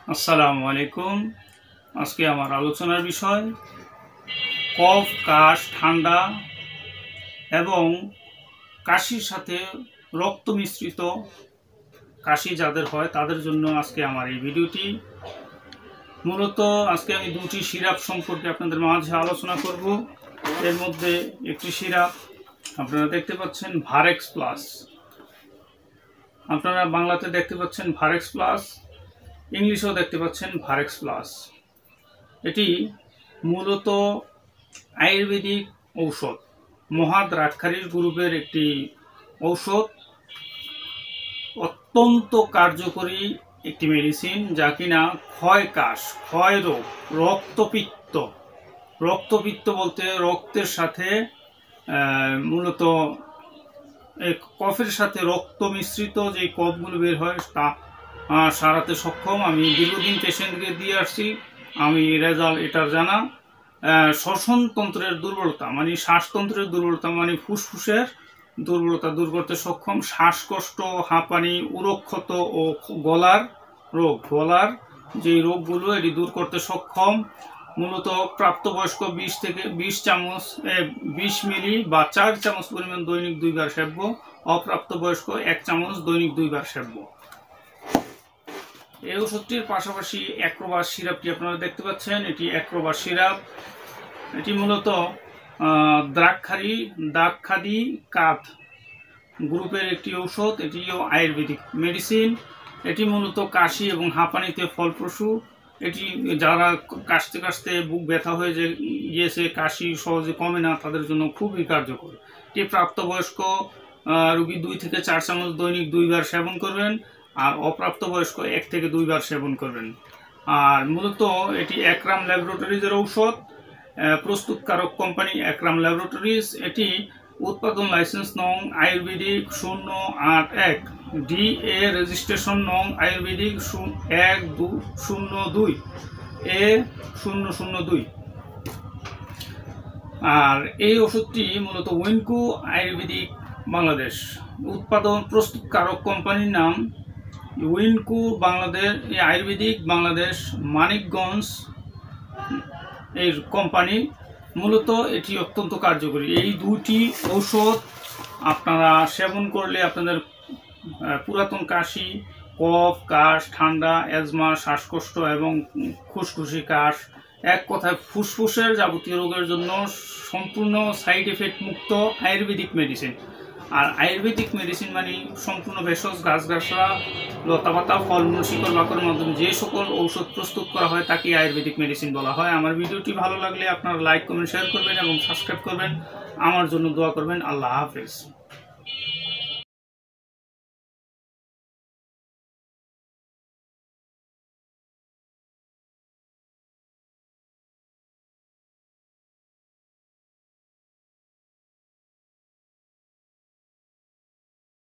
আসসালামু আলাইকুম। আজকে আমার আলোচনার বিষয় কফ, কাশ, ঠান্ডা এবং কাশির সাথে রক্ত মিশ্রিত কাশি যাদের হয় তাদের জন্য আজকে আমার এই ভিডিওটি। মূলত আজকে আমি দুটি সিরাপ সম্পর্কে আপনাদের মাঝে আলোচনা করব। এর মধ্যে একটি সিরাপ আপনারা দেখতে পাচ্ছেন ভারেক্স প্লাস, আপনারা বাংলাতে দেখতে পাচ্ছেন ভারেক্স প্লাস, ইংলিশেও দেখতে পাচ্ছেন ভারেক্স প্লাস। এটি মূলত আয়ুর্বেদিক ঔষধ, মহাদ্রাক্ষারির গ্রুপের একটি ঔষধ, অত্যন্ত কার্যকরী একটি মেডিসিন, যা কিনা ক্ষয় কাশ, ক্ষয় রোগ, রক্তপিত্ত, রক্তপিত্ত বলতে রক্তের সাথে মূলত কফের সাথে রক্ত মিশ্রিত যে কফগুলো বের হয় তা সারাতে সক্ষম। আমি দীর্ঘদিন পেশেন্টকে দিয়ে আসছি, আমি রেজাল্ট এটার জানা। শ্বসনতন্ত্রের দুর্বলতা মানে শ্বাসতন্ত্রের দুর্বলতা মানে ফুসফুসের দুর্বলতা দূর করতে সক্ষম। শ্বাসকষ্ট, হাঁপানি, উরক্ষত ও গলার রোগ, গলার যে রোগগুলো এটি দূর করতে সক্ষম। মূলত প্রাপ্তবয়স্ক 20 চামচ 20 মিলি বা 4 চামচ পরিমাণ দৈনিক 2 বার সেব্য, অপ্রাপ্তবয়স্ক 1 চামচ দৈনিক 2 বার সেব্য। এই ওষুধটির পাশাপাশি অ্যাক্রোবাস সিরাপটি আপনারা দেখতে পাচ্ছেন, এটি অ্যাক্রোবাস সিরাপ। এটি মূলত দ্রাক্ষাদি কাথ গ্রুপের একটি ঔষধ, এটিও আয়ুর্বেদিক মেডিসিন। এটি মূলত কাশি এবং হাঁপানিতে ফলপ্রসূ। এটি যারা কাশতে কাশতে বুক ব্যথা হয়ে গিয়েছে, কাশি সহজে কমে না, তাদের জন্য খুবই কার্যকর। এটি প্রাপ্তবয়স্ক রোগী 2 থেকে 4 চামচ দৈনিক 2 বার সেবন করবেন, আর অপ্রাপ্তবয়স্ক 1 থেকে 2 বার সেবন করবেন। আর মূলত এটি একরাম ল্যাবরেটরিজের ঔষধ, প্রস্তুতকারক কোম্পানি একরাম ল্যাবরেটরিজ। এটি উৎপাদন লাইসেন্স নং আয়ুর্বেদিক 081 DA, রেজিস্ট্রেশন নং আয়ুর্বেদিক 1202 A002। আর এই ওষুধটি মূলত উইনকু আয়ুর্বেদিক বাংলাদেশ, উৎপাদন প্রস্তুতকারক কোম্পানির নাম উইনকু বাংলাদেশ, আয়ুর্বেদিক বাংলাদেশ, মানিকগঞ্জ এর কোম্পানি। মূলত এটি অত্যন্ত কার্যকরী। এই দুটি ঔষধ আপনারা সেবন করলে আপনাদের পুরাতন কাশি, কফ, কাশ, ঠান্ডা, অ্যাজমা, শ্বাসকষ্ট এবং খুসখুসি কাশ, এক কথায় ফুসফুসের যাবতীয় রোগের জন্য সম্পূর্ণ সাইড এফেক্ট মুক্ত আয়ুর্বেদিক মেডিসিন। আর আয়ুর্বেদিক মেডিসিন মানে সম্পূর্ণ ভেষজ গাছগাছরা, লতাপাতা, ফলমূল, শিকড় বাকড়ের মাধ্যমে যে সকল ঔষধ প্রস্তুত করা হয় তাকে আয়ুর্বেদিক মেডিসিন বলা হয়। আমার ভিডিওটি ভালো লাগলে আপনারা লাইক, কমেন্ট, শেয়ার করবেন এবং সাবস্ক্রাইব করবেন। আমার জন্য দোয়া করবেন। আল্লাহ হাফেজ।